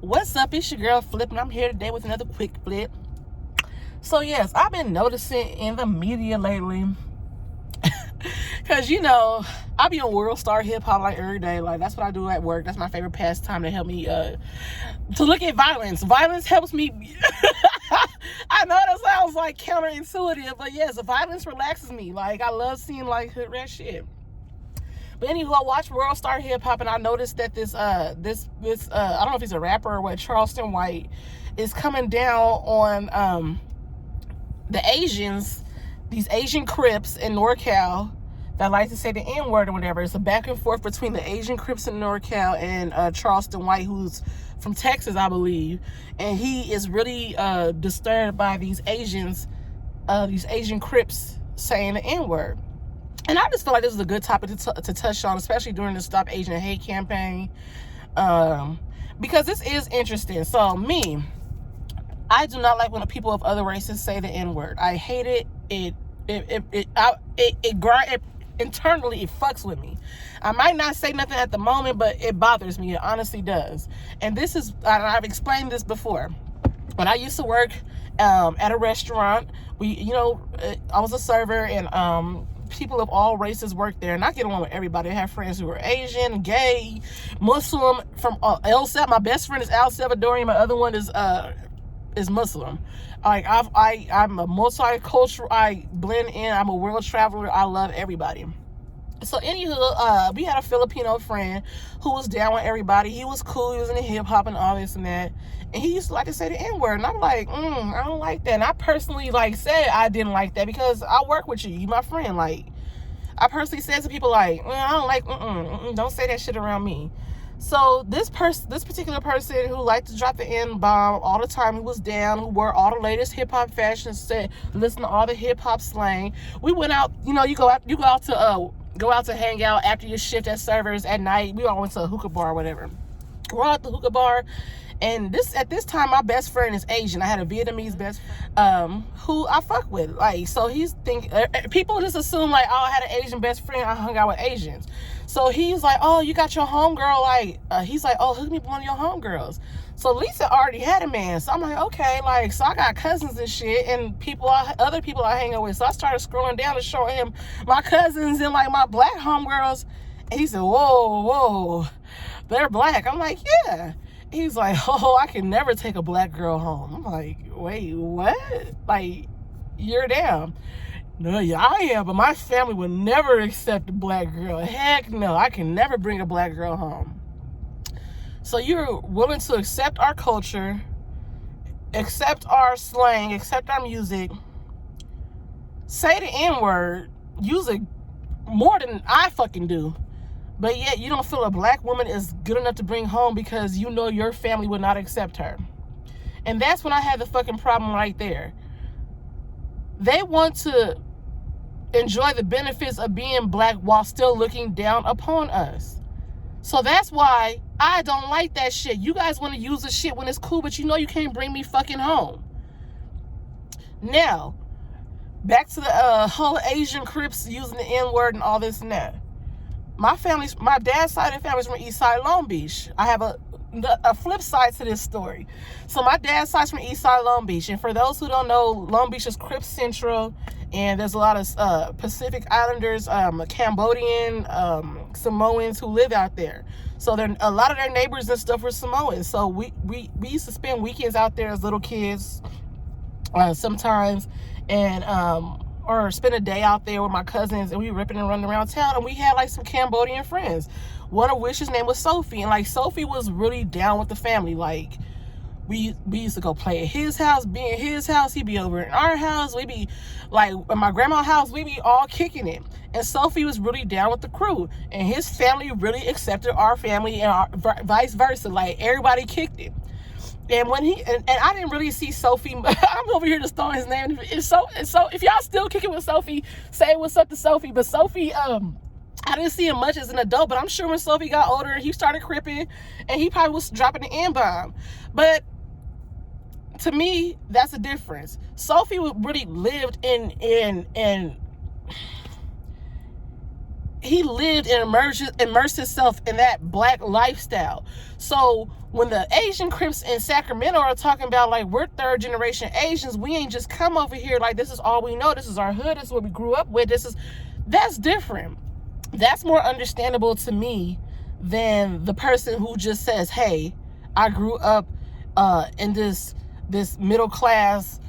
What's up? It's your girl Flip, and I'm here today with another quick flip. So yes, I've been noticing in the media lately, because I be on World Star Hip Hop like every day. Like, that's what I do at work. That's my favorite pastime to help me to look at violence. Violence helps me. I know that sounds like counterintuitive, but yes, violence relaxes me. Like, I love seeing like hood rat shit. But anywho, I watched World Star Hip Hop, and I noticed that this I don't know if he's a rapper or what, Charleston White, is coming down on the Asians, these Asian Crips in NorCal that like to say the N-word or whatever. It's a back and forth between the Asian Crips in NorCal and Charleston White, who's from Texas, I believe, and he is really disturbed by these Asian Crips saying the N-word. And I just feel like this is a good topic to touch on, especially during the Stop Asian Hate campaign, because this is interesting. So I do not like when people of other races say the N-word. I hate it. Internally, it fucks with me. I might not say nothing at the moment, but it bothers me. It honestly does. And I've explained this before. When I used to work at a restaurant, I was a server, and people of all races work there, and I get along with everybody. I have friends who are Asian, gay, Muslim, from El Salvador. My best friend is El Salvadorian. My other one is Muslim. Like, I'm a multicultural. I blend in. I'm a world traveler. I love everybody. So anywho, we had a Filipino friend who was down with everybody. He was cool. He was into hip hop and all this and that. And he used to like to say the N-word. And I'm like, I don't like that. And I personally said I didn't like that because I work with you. You my friend. Like, I personally said to people like, I don't like, don't say that shit around me. So this particular person who liked to drop the N-bomb all the time, who was down, who wore all the latest hip hop fashions, said, listen to all the hip hop slang. We went out, you go out to hang out after your shift at servers at night. We all went to a hookah bar or whatever. We're at the hookah bar, and at this time, my best friend is Asian. I had a Vietnamese best friend who I fuck with. Like, so people just assume like, oh, I had an Asian best friend, I hung out with Asians. So he's like, oh, you got your homegirl, he's like, oh, hook me up with one of your homegirls. So Lisa already had a man. So I'm like, okay, so I got cousins and shit, and other people I hang out with. So I started scrolling down to show him my cousins and like my black homegirls. And he said, whoa, they're black. I'm like, yeah. He's like, oh, I can never take a black girl home. I'm like, wait, what? Like, you're down. No, yeah, I am, but my family would never accept a black girl. Heck no, I can never bring a black girl home. So you're willing to accept our culture, accept our slang, accept our music, say the N-word, use it more than I fucking do, but yet you don't feel a black woman is good enough to bring home because you know your family would not accept her. And that's when I had the fucking problem right there. They want to enjoy the benefits of being black while still looking down upon us. So that's why I don't like that shit. You guys want to use the shit when it's cool, but you know you can't bring me fucking home. Now, back to the whole Asian Crips using the N-word and all this and that. My dad's side of the family's from East Side Long Beach. I have a flip side to this story. So my dad's side's from East Side Long Beach, and for those who don't know, Long Beach is Crips Central, and there's a lot of Pacific Islanders, Cambodian, Samoans who live out there. So a lot of their neighbors and stuff were Samoans. So we used to spend weekends out there as little kids sometimes, and or spend a day out there with my cousins, and we ripping and running around town, and we had like some Cambodian friends, one of which his name was Sophie, and like Sophie was really down with the family. Like, we used to go play at his house, be in his house, he'd be over in our house, we'd be like at my grandma's house, we'd be all kicking it. And Sophie was really down with the crew, and his family really accepted our family, and vice versa. Like, everybody kicked it. And when and I didn't really see Sophie. I'm over here just throwing his name. So if y'all still kicking with Sophie, say what's up to Sophie. But Sophie, I didn't see him much as an adult, but I'm sure when Sophie got older, he started cripping, and he probably was dropping the N-bomb. But to me, that's a difference. Sophie really lived in he lived and immersed himself in that black lifestyle. So when the Asian Crips in Sacramento are talking about like we're third generation Asians, we ain't just come over here like this is all we know, this is our hood, this is what we grew up with, that's different. That's more understandable to me than the person who just says, hey, I grew up in this middle class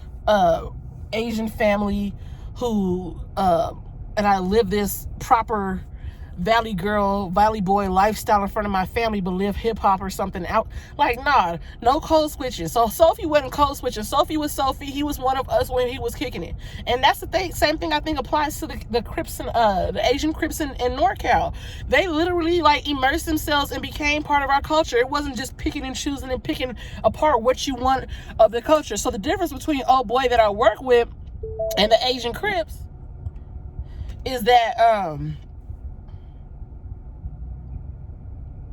Asian family who and I live this proper valley girl, valley boy lifestyle in front of my family, but live hip hop or something out. Like, nah, no code switching. So Sophie wasn't code switching. Sophie was Sophie. He was one of us when he was kicking it. And that's the thing. Same thing I think applies to the Crips and the Asian Crips in NorCal. They literally like immersed themselves and became part of our culture. It wasn't just picking and choosing and picking apart what you want of the culture. So the difference between old boy that I work with and the Asian Crips is that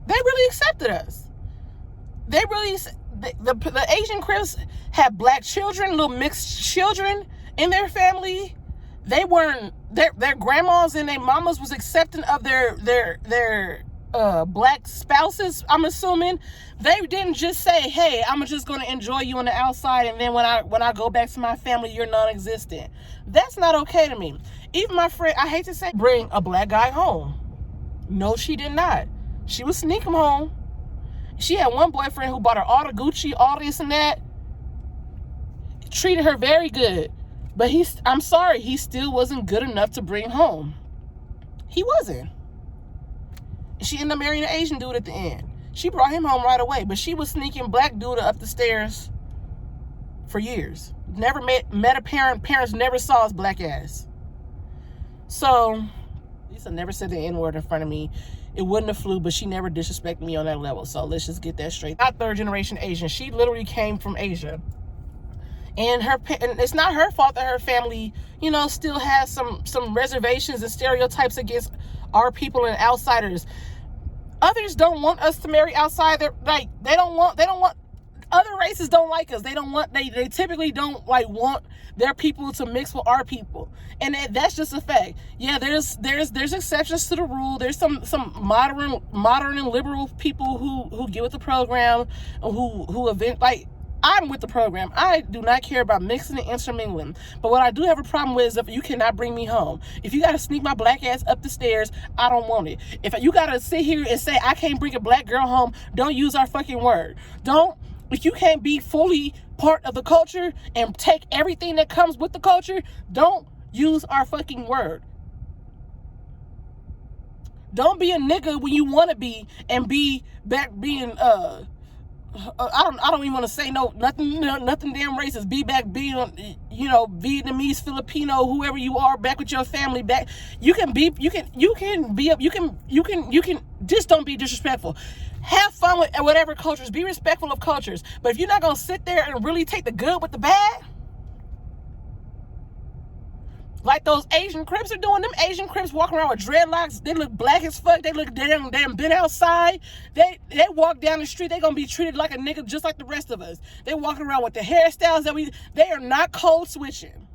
they really accepted us. They really, the Asian Crips had black children, little mixed children in their family. They weren't, their grandmas and their mamas was accepting of their black spouses, I'm assuming. They didn't just say, hey, I'm just going to enjoy you on the outside, and then when I go back to my family, you're non-existent. That's not okay to me. Even my friend, I hate to say, bring a black guy home. No, she did not. She would sneak him home. She had one boyfriend who bought her all the Gucci, all this and that. Treated her very good. But I'm sorry, he still wasn't good enough to bring home. He wasn't. She ended up marrying an Asian dude at the end. She brought him home right away, but she was sneaking black dude up the stairs for years. Never met a parent. Parents never saw his black ass. So, Lisa never said the N-word in front of me. It wouldn't have flew, but she never disrespected me on that level. So let's just get that straight. Not third generation Asian. She literally came from Asia. And it's not her fault that her family, still has some reservations and stereotypes against our people and outsiders. Others don't want us to marry outside. They don't want other races don't like us. They typically don't want their people to mix with our people. And that's just a fact. Yeah, there's exceptions to the rule. There's some modern and liberal people who get with the program, who event I'm with the program. I do not care about mixing and intermingling. But what I do have a problem with is if you cannot bring me home. If you got to sneak my black ass up the stairs, I don't want it. If you got to sit here and say I can't bring a black girl home, don't use our fucking word. If you can't be fully part of the culture and take everything that comes with the culture, don't use our fucking word. Don't be a nigga when you want to be and be back being I don't even want to say nothing damn racist. Be back being Vietnamese, Filipino, whoever you are, back with your family. Back, you can just don't be disrespectful. Have fun with whatever cultures. Be respectful of cultures. But if you're not gonna sit there and really take the good with the bad, like those Asian Crips are doing, them Asian Crips walking around with dreadlocks, they look black as fuck, they done been outside, they walk down the street, they gonna be treated like a nigga just like the rest of us. They walking around with the hairstyles they are not code switching.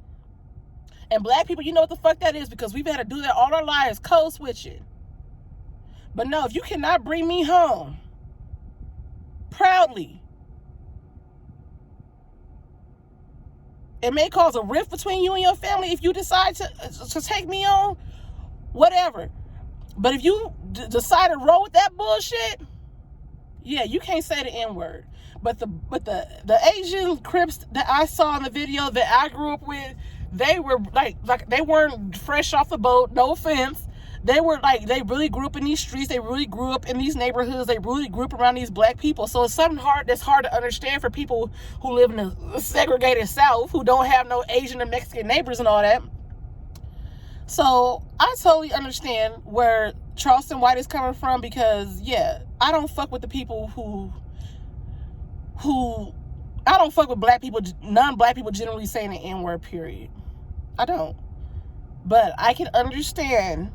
And black people, you know what the fuck that is, because we've had to do that all our lives, code switching. But no, if you cannot bring me home proudly, it may cause a rift between you and your family if you decide to take me on, whatever. But if you decide to roll with that bullshit, yeah, you can't say the N-word. But the Asian Crips that I saw in the video that I grew up with, they were like they weren't fresh off the boat, no offense. They were they really grew up in these streets. They really grew up in these neighborhoods. They really grew up around these black people. So it's something that's hard to understand for people who live in the segregated South, who don't have no Asian or Mexican neighbors and all that. So I totally understand where Charleston White is coming from, because yeah, I don't fuck with the people who I don't fuck with black people, non-black people generally saying the N-word, period. I don't. But I can understand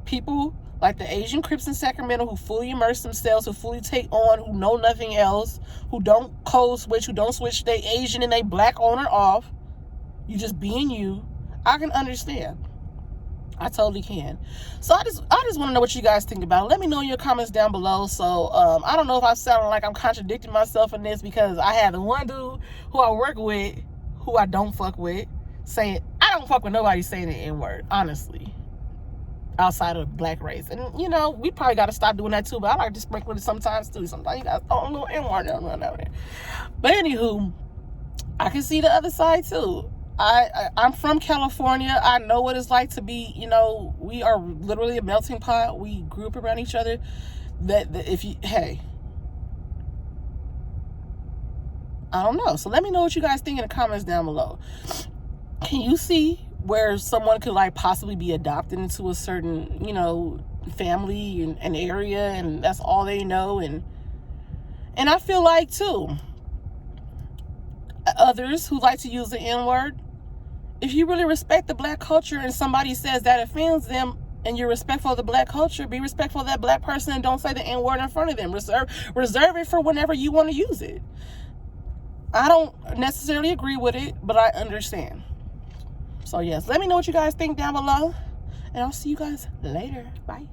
people like the Asian Crips in Sacramento who fully immerse themselves, who fully take on, who know nothing else, who don't code switch, who don't switch they Asian and they black on or off. You just being you. I can understand. I totally can. So I just want to know what you guys think about it. Let me know in your comments down below. So I don't know if I sound like I'm contradicting myself in this, because I have the one dude who I work with who I don't fuck with saying, I don't fuck with nobody saying the N-word, honestly, outside of black race. And you know, we probably got to stop doing that too, but I like to sprinkle it sometimes too. Sometimes you guys throw a little N-word down there. But anywho, I can see the other side too. I'm from California. I know what it's like to be, you know, we are literally a melting pot. We grew up around each other. That if you, hey, I don't know. So let me know what you guys think in the comments down below. Can you see where someone could like possibly be adopted into a certain, you know, family and an area, and that's all they know? And I feel like too, others who like to use the N-word, if you really respect the black culture and somebody says that offends them and you're respectful of the black culture, be respectful of that black person and don't say the N-word in front of them. Reserve it for whenever you want to use it. I don't necessarily agree with it, but I understand. So yes, let me know what you guys think down below, and I'll see you guys later. Bye.